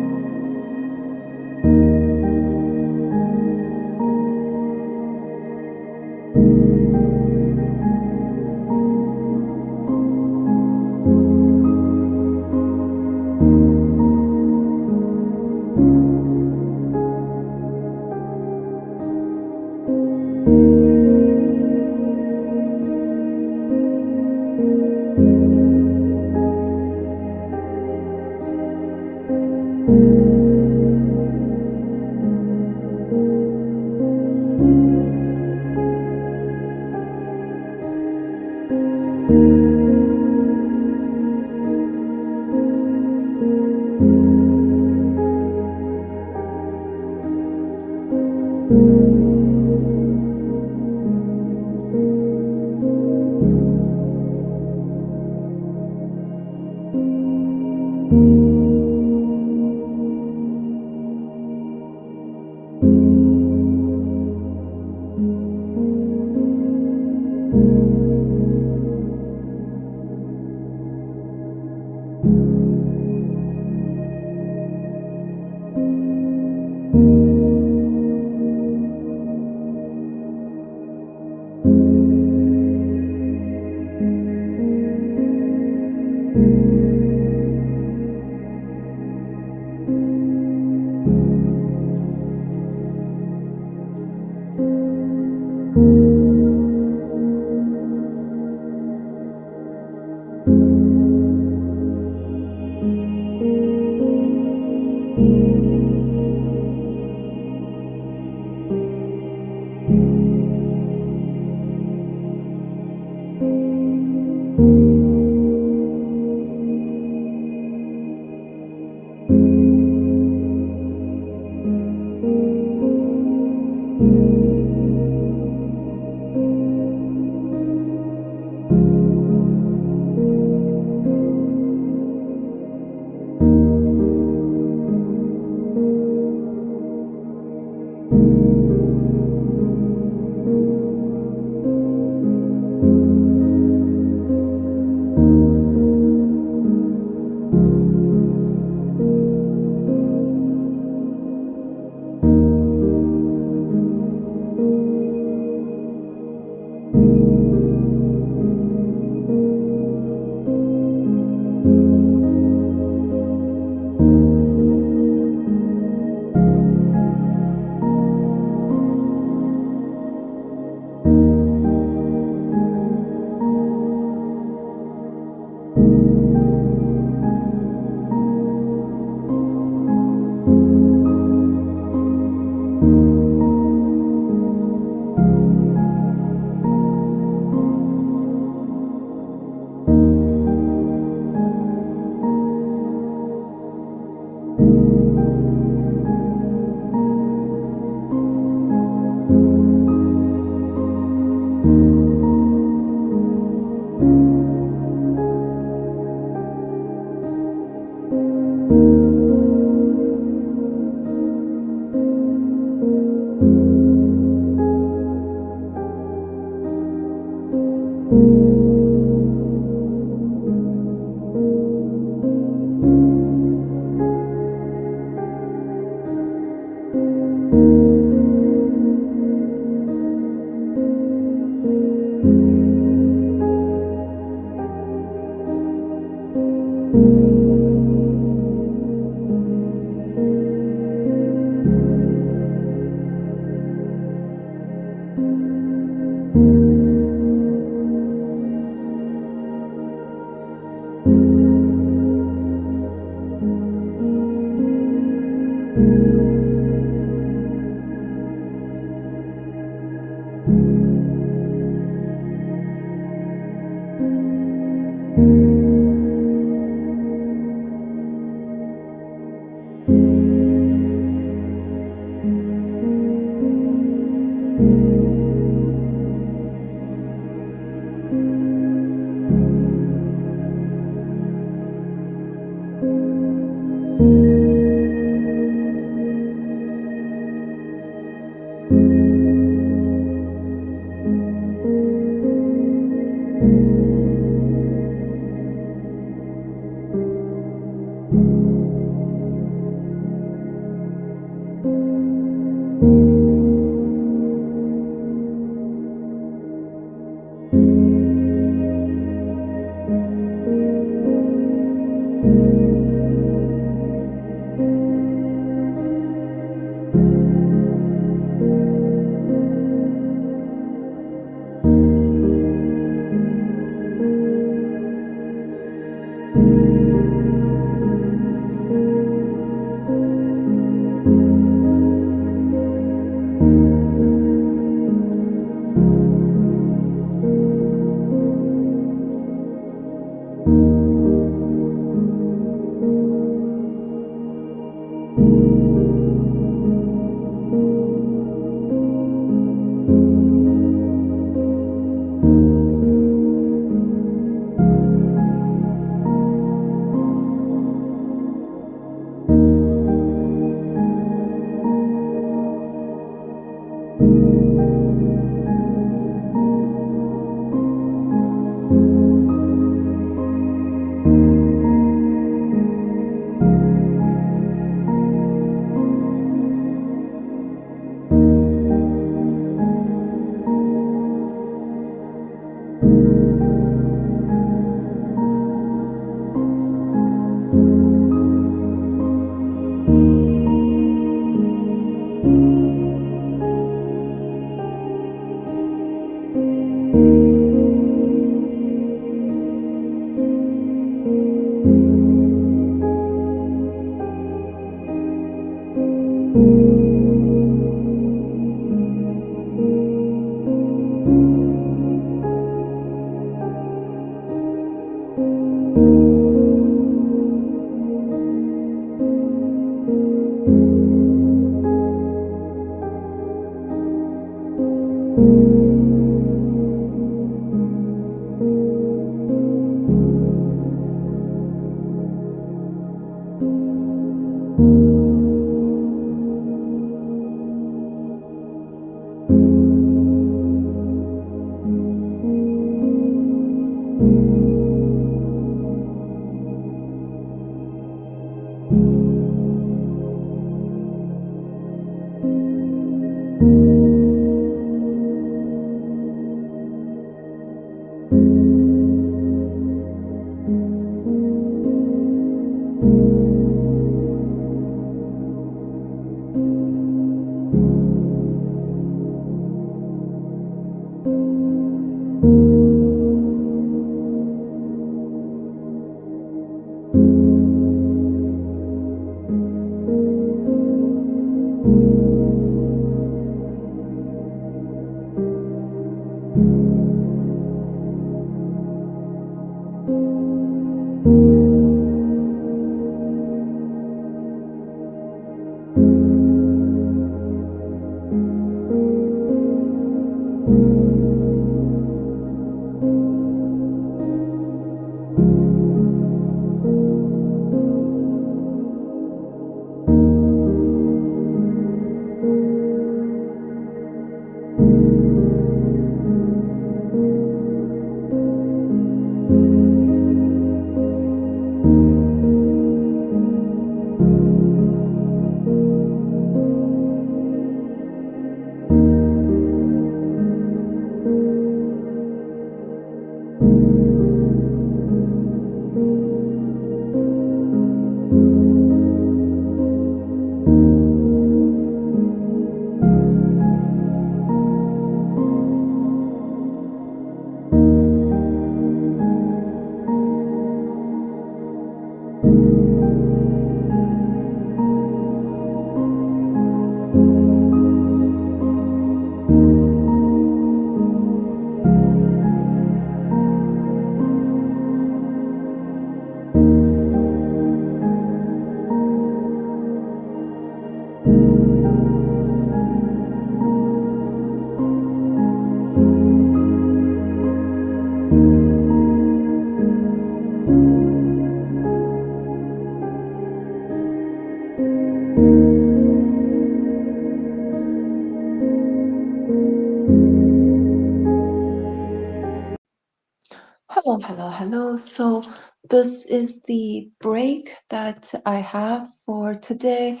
Hello, hello, hello. So this is the break that I have for today,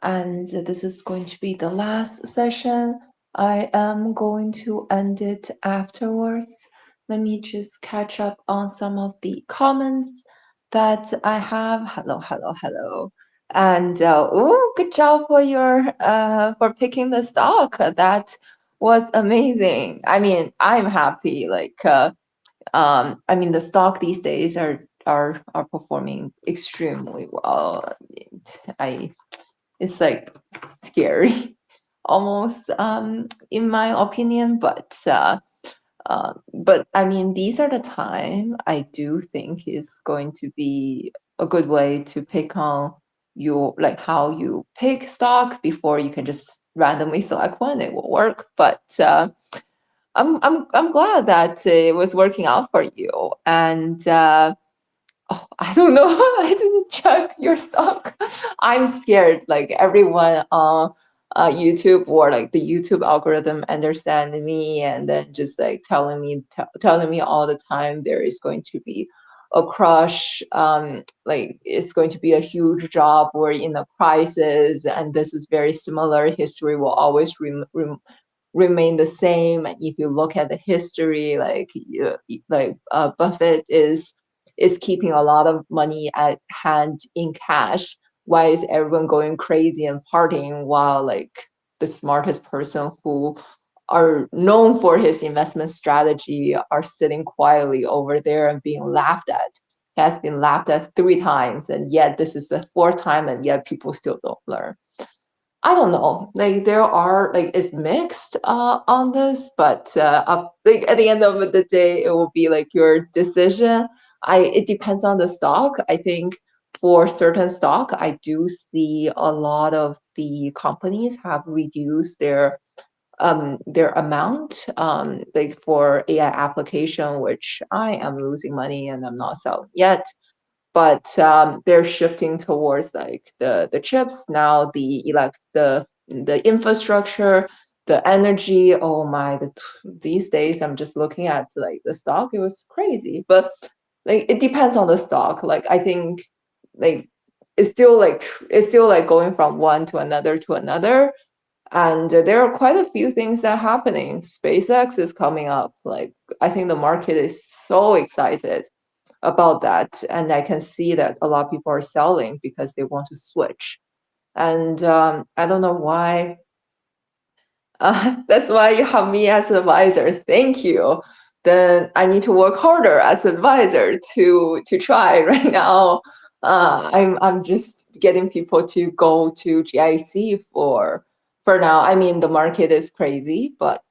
and this is going to be the last session. I am going to end it afterwards. Let me just catch up on some of the comments that I have. Hello, hello, hello. And oh, good job for your for picking the stock. That was amazing. I mean, I'm happy. I mean, the stock these days are performing extremely well. I It's like scary, almost in my opinion. But I mean, these are the time I do think is going to be a good way to pick on your like how you pick stock before you can just randomly select one. It will work, but. I'm glad that it was working out for you. And oh, I don't know. I didn't check your stock. I'm scared. Like everyone on YouTube or like the YouTube algorithm understand me and then just like telling me all the time there is going to be a crush. Like it's going to be a huge drop or in the prices, and this is very similar. History will always remain the same. And if you look at the history, Buffett is keeping a lot of money at hand in cash. Why is everyone going crazy and partying while like the smartest person who are known for his investment strategy are sitting quietly over there and being laughed at? He has been laughed at 3 times, and yet this is the 4th time, and yet people still don't learn. I don't know. Like there are like it's mixed on this, but like at the end of the day, it will be like your decision. I It depends on the stock. I think for certain stock, I do see a lot of the companies have reduced their amount like for AI application, which I am losing money and I'm not selling yet, but they're shifting towards like the chips now, the infrastructure, the energy. Oh my, these days I'm just looking at like the stock. It was crazy, but like it depends on the stock. Like I think like it's still like going from one to another, and there are quite a few things that are happening. SpaceX is coming up. Like I think the market is so excited about that, and I can see that a lot of people are selling because they want to switch. And I don't know why. That's why you have me as an advisor. Thank you. Then I need to work harder as an advisor to try. Right now, I'm just getting people to go to GIC for now. I mean, the market is crazy, but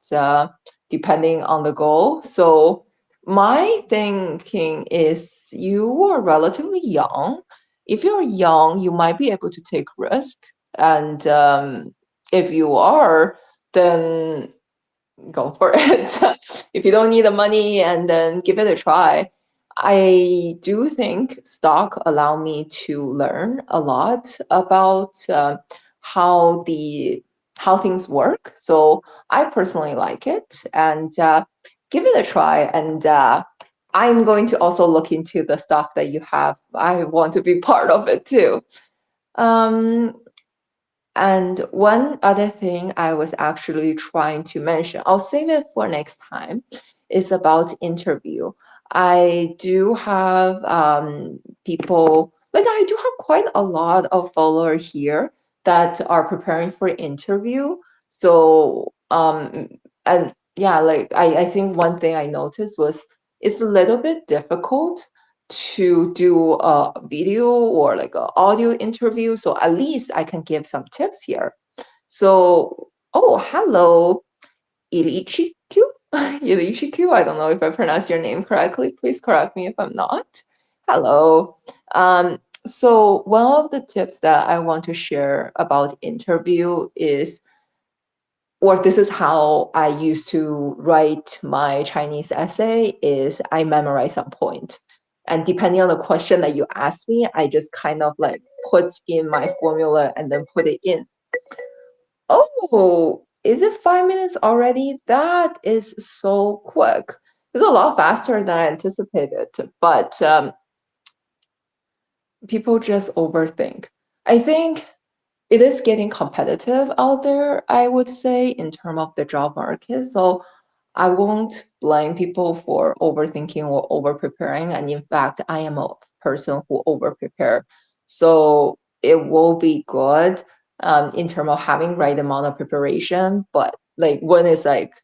depending on the goal. So my thinking is you are relatively young. If you're young, you might be able to take risk, and if you are, then go for it. If you don't need the money, and then give it a try. I do think stock allow me to learn a lot about how the how things work. So I personally like it, and give it a try. And I'm going to also look into the stock that you have. I want to be part of it too. Um, and one other thing I was actually trying to mention, I'll save it for next time, is about interview. I do have people, like I do have quite a lot of followers here that are preparing for interview. So, and yeah, like I think one thing I noticed was it's a little bit difficult to do a video or like an audio interview. So at least I can give some tips here. So, oh, hello, Ilichiku. Ilichiku, I don't know if I pronounced your name correctly. Please correct me if I'm not. Hello. So one of the tips that I want to share about interview is, or this is how I used to write my Chinese essay, is I memorize some point. And depending on the question that you ask me, I just kind of like put in my formula and then put it in. Oh, is it 5 minutes already? That is so quick. It's a lot faster than I anticipated, but people just overthink. I think it is getting competitive out there, I would say, in terms of the job market. So I won't blame people for overthinking or over preparing. And in fact, I am a person who over prepare. So it will be good in terms of having right amount of preparation. But like when it's like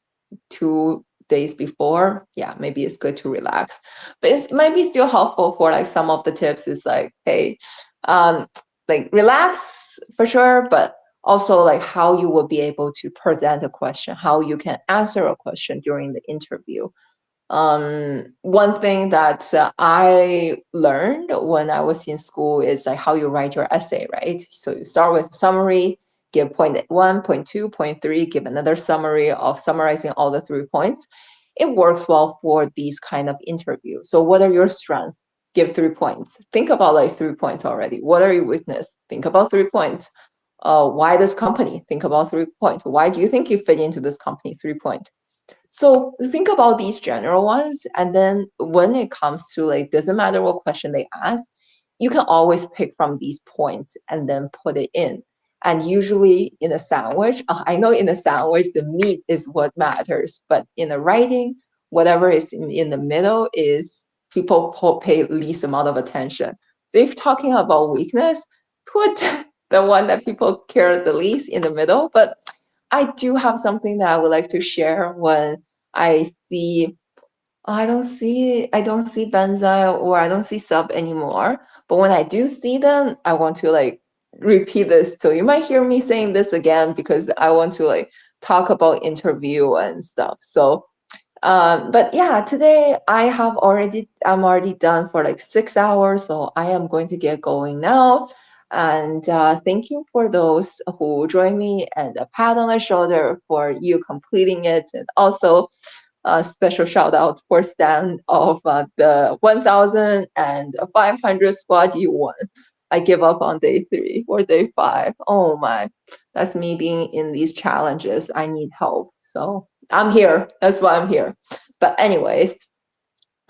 2 days before, yeah, maybe it's good to relax. But it might be still helpful for like some of the tips is like, hey, like relax for sure, but also like how you will be able to present a question, how you can answer a question during the interview. One thing that I learned when I was in school is like how you write your essay, right? So you start with summary, give point one, point two, point three, give another summary of summarizing all the 3 points. It works well for these kind of interviews. So what are your strengths? Give 3 points. Think about like 3 points already. What are your weakness? Think about 3 points. Why this company? Think about 3 points. Why do you think you fit into this company? 3 points. So think about these general ones, and then when it comes to like, doesn't matter what question they ask, you can always pick from these points and then put it in. And usually in a sandwich, I know in a sandwich, the meat is what matters, but in the writing, whatever is in the middle is people pay least amount of attention. So if talking about weakness, put the one that people care the least in the middle. But I do have something that I would like to share when I see I don't see Benza or I don't see sub anymore. But when I do see them, I want to like repeat this. So you might hear me saying this again because I want to like talk about interview and stuff. So but yeah, today I'm already done for like 6 hours, so I am going to get going now. And thank you for those who joined me, and a pat on the shoulder for you completing it, and also a special shout out for Stan of the 1,500 squad you won. I give up on day 3 or day 5. Oh my, that's me being in these challenges. I need help. So I'm here. That's why I'm here. But anyways,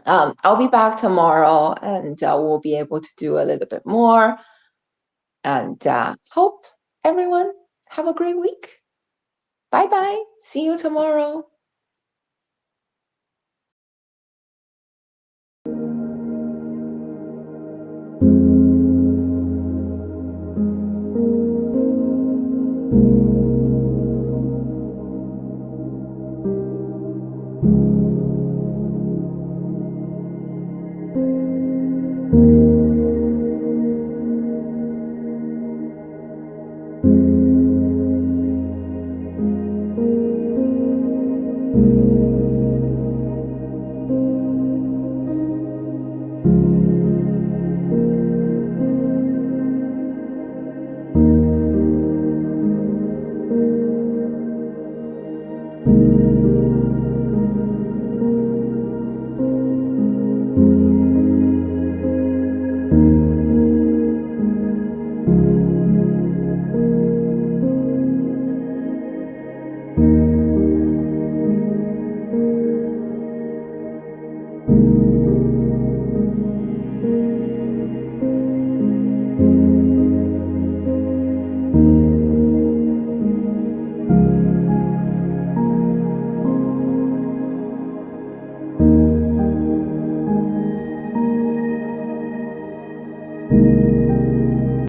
I'll be back tomorrow and we'll be able to do a little bit more. And hope everyone have a great week. Bye bye. See you tomorrow.